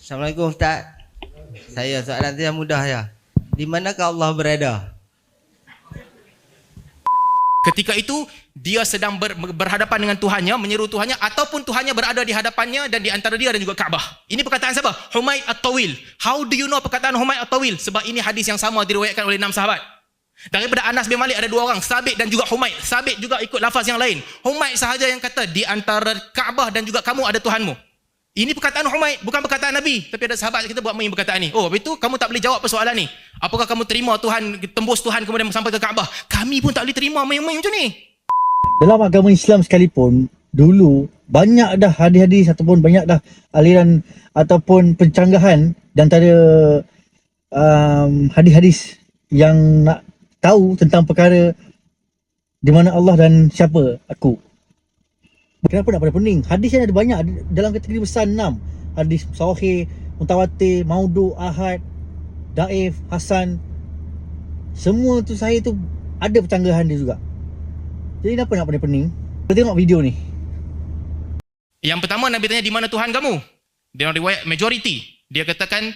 Assalamualaikum Ustaz. Saya soalan saya mudah ya. Di manakah Allah berada? Ketika itu dia sedang berhadapan dengan Tuhannya, menyeru Tuhannya, ataupun Tuhannya berada di hadapannya dan di antara dia dan juga Kaabah. Ini perkataan siapa? Humaid At-Tawil. How do you know perkataan Humaid At-Tawil? Sebab ini hadis yang sama diriwayatkan oleh 6 sahabat. Daripada Anas bin Malik ada 2 orang, Sabit dan juga Humaid. Sabit juga ikut lafaz yang lain. Humaid sahaja yang kata di antara Kaabah dan juga kamu ada Tuhanmu. Ini perkataan Humaid, bukan perkataan Nabi. Tapi ada sahabat kita buat main perkataan ni. Oh, itu kamu tak boleh jawab persoalan ni. Apakah kamu terima Tuhan, tembus Tuhan kemudian sampai ke Kaabah? Kami pun tak boleh terima main-main macam ni. Dalam agama Islam sekalipun, dulu banyak dah hadis-hadis ataupun banyak dah aliran ataupun pencanggahan di antara hadis-hadis yang nak tahu tentang perkara di mana Allah dan siapa aku. Kenapa nak pada pening? Hadis yang ada banyak dalam kategori besar 6. Hadis sahih, mutawatir, maudhu, ahad, daif, hasan. Semua tu saya tu ada pencanggahan dia juga. Jadi kenapa nak pada pening? Kita tengok video ni. Yang pertama Nabi tanya di mana Tuhan kamu? Dalam riwayat majority dia katakan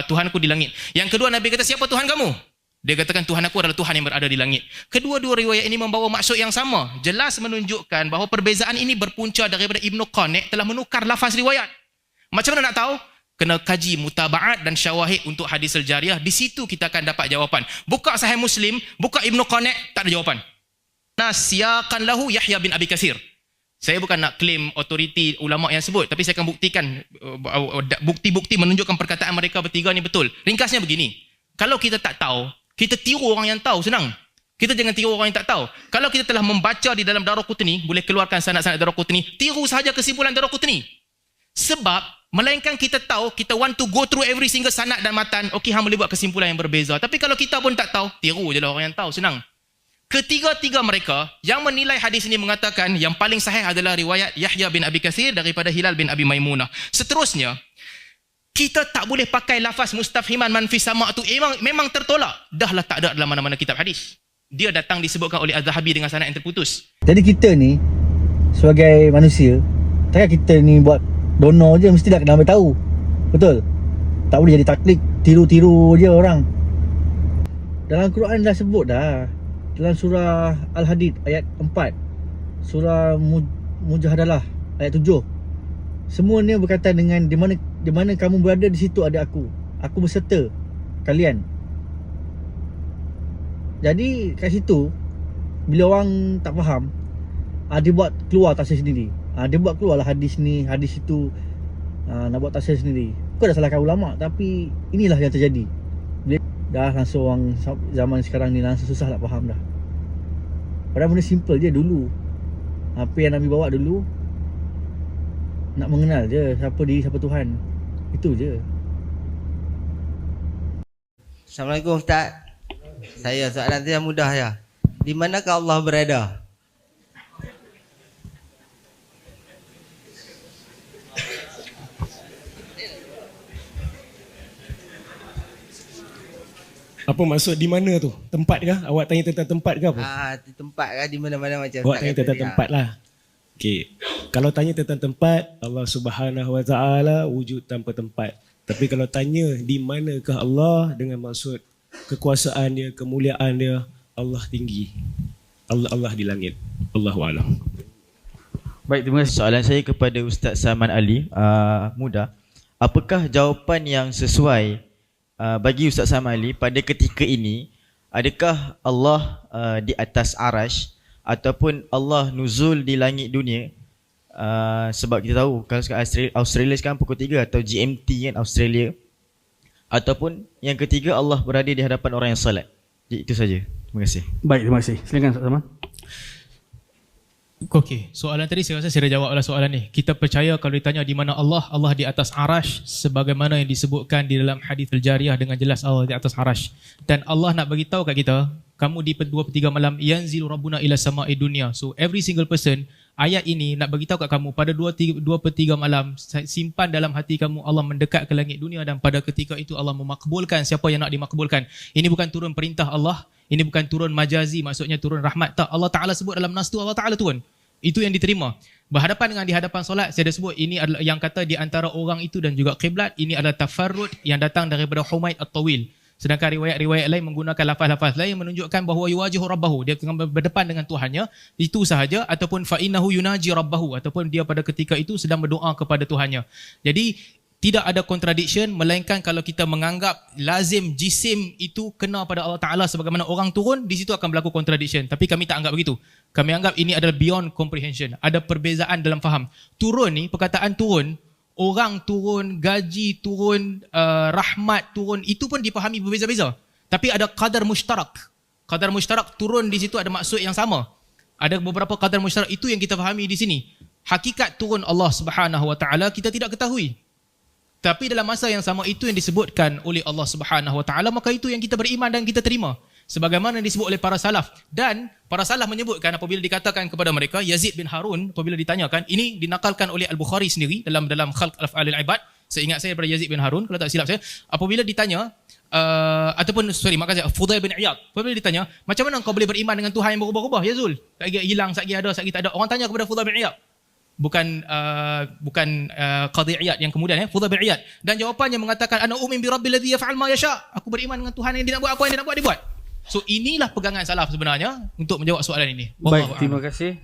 Tuhanku di langit. Yang kedua Nabi kata siapa Tuhan kamu? Dia katakan Tuhan aku adalah Tuhan yang berada di langit. Kedua-dua riwayat ini membawa maksud yang sama. Jelas menunjukkan bahawa perbezaan ini berpunca daripada Ibn Qani' telah menukar lafaz riwayat. Macam mana nak tahu? Kena kaji mutaba'at dan syawahid untuk hadis al-jariyah. Di situ kita akan dapat jawapan. Buka Sahih Muslim, buka Ibn Qani', tak ada jawapan. Nasiyakan lahu Yahya bin Abi Katsir. Saya bukan nak claim otoriti ulama' yang sebut, tapi saya akan buktikan bukti-bukti menunjukkan perkataan mereka bertiga ni betul. Ringkasnya begini. Kalau kita tak tahu, kita tiru orang yang tahu, senang. Kita jangan tiru orang yang tak tahu. Kalau kita telah membaca di dalam Daraqutni, boleh keluarkan sanad-sanad Daraqutni, tiru sahaja kesimpulan Daraqutni. Sebab, melainkan kita tahu, kita want to go through every single sanad dan matan, okey, hang boleh buat kesimpulan yang berbeza. Tapi kalau kita pun tak tahu, tiru je lah orang yang tahu, senang. Ketiga-tiga mereka yang menilai hadis ini mengatakan yang paling sahih adalah riwayat Yahya bin Abi Katsir daripada Hilal bin Abi Maimunah. Seterusnya, kita tak boleh pakai lafaz mustafhiman manfis sama' tu memang tertolak. Dahlah tak ada dalam mana-mana kitab hadis. Dia datang disebutkan oleh Az-Zahabi dengan sanad yang terputus. Jadi kita ni sebagai manusia, takkan kita ni buat donor je mesti dah kena ambil tahu. Betul? Tak boleh jadi taklid, tiru-tiru je orang. Dalam Quran dah sebut dah. Dalam surah Al-Hadid ayat 4, surah Mujadalah ayat 7. Semua ni berkaitan dengan di mana kamu berada, di situ ada aku. Aku berserta kalian. Jadi kat situ bila orang tak faham, dia buat keluar tafsir sendiri. Dia buat keluarlah hadis ni, hadis itu, nak buat tafsir sendiri. Kau dah salahkan ulama', tapi inilah yang terjadi. Dah langsung orang zaman sekarang ni langsung susah nak faham dah. Padahal benda simple je dulu. Apa yang Nabi bawa dulu, nak mengenal je siapa diri, siapa Tuhan. Itu je. Assalamualaikum Ustaz. Saya soalan saya mudah ya. Di manakah Allah berada? Apa maksud di mana tu? Tempat kah? Awak tanya tentang tempat ke apa? Di tempat kah, di mana-mana macam Awak tanya tentang tempat lah. Okey. Kalau tanya tentang tempat, Allah Subhanahu Wa Taala wujud tanpa tempat. Tapi kalau tanya di manakah Allah dengan maksud kekuasaan dia, kemuliaan dia, Allah tinggi. Allah di langit. Allahu a'lam. Baik, terima kasih. Soalan saya kepada Ustaz Salman Ali, mudah. Apakah jawapan yang sesuai bagi Ustaz Salman Ali pada ketika ini? Adakah Allah di atas arash ataupun Allah nuzul di langit dunia? Sebab kita tahu kalau sekarang Australia sekarang pukul 3 atau GMT kan Australia. Ataupun yang ketiga Allah berada di hadapan orang yang salat. Jadi itu saja. Terima kasih. Baik, terima kasih. Silakan Ustaz Salman. Okey, soalan tadi saya rasa saya dah jawablah soalan ni. Kita percaya kalau ditanya di mana Allah, Allah di atas arash sebagaimana yang disebutkan di dalam hadis al-jariyah dengan jelas Allah di atas arash. Dan Allah nak bagi tahu kat kita, kamu di 2/3 malam yanzilu rabbuna ila sama'i dunya. So every single person, ayat ini nak bagi tahu kat kamu pada 2/3 malam, simpan dalam hati kamu Allah mendekat ke langit dunia dan pada ketika itu Allah memakbulkan siapa yang nak dimakbulkan. Ini bukan turun perintah Allah, ini bukan turun majazi maksudnya turun rahmat, tak. Allah Taala sebut dalam nas tu Allah Taala turun. Itu yang diterima. Berhadapan dengan di hadapan solat, saya dah sebut ini adalah yang kata di antara orang itu dan juga qiblat, ini adalah tafarrud yang datang daripada Humaid At-Tawil. Sedangkan riwayat-riwayat lain menggunakan lafaz-lafaz lain menunjukkan bahawa yuwajihu rabbahu, dia tengah berdepan dengan Tuhannya, itu sahaja, ataupun fa innahu yunaji rabbahu, ataupun dia pada ketika itu sedang berdoa kepada Tuhannya. Jadi tidak ada contradiction, melainkan kalau kita menganggap lazim jisim itu kena pada Allah Ta'ala sebagaimana orang turun, di situ akan berlaku contradiction. Tapi kami tak anggap begitu. Kami anggap ini adalah beyond comprehension. Ada perbezaan dalam faham. Turun ni, perkataan turun, orang turun, gaji turun, rahmat turun, itu pun dipahami berbeza-beza. Tapi ada qadar mushtarak. Qadar mushtarak turun di situ ada maksud yang sama. Ada beberapa qadar mushtarak, itu yang kita fahami di sini. Hakikat turun Allah Subhanahu Wa Ta'ala kita tidak ketahui. Tapi dalam masa yang sama itu yang disebutkan oleh Allah Subhanahu Wa Ta'ala, maka itu yang kita beriman dan kita terima. Sebagaimana disebut oleh para salaf. Dan para salaf menyebutkan apabila dikatakan kepada mereka, Yazid bin Harun apabila ditanyakan, ini dinakalkan oleh Al-Bukhari sendiri dalam Khalq Af'alil Ibad. Seingat saya daripada Yazid bin Harun, kalau tak silap saya, apabila ditanya, Fudail bin Iyad, apabila ditanya, macam mana kau boleh beriman dengan Tuhan yang berubah-ubah, ya Zul? Sagi hilang, sagi ada, sagi tak ada. Orang tanya kepada Fudail bin Iyad. Bukan Qadhi Iyad yang kemudian, Fudail bin Iyad. Dan jawapannya mengatakan, ana umin bi rabbil ladzi yaf'al ma yasha. Aku beriman dengan Tuhan yang dia nak buat, apa yang dia nak buat, dia buat. So inilah pegangan salaf sebenarnya untuk menjawab soalan ini. Baik, terima kasih.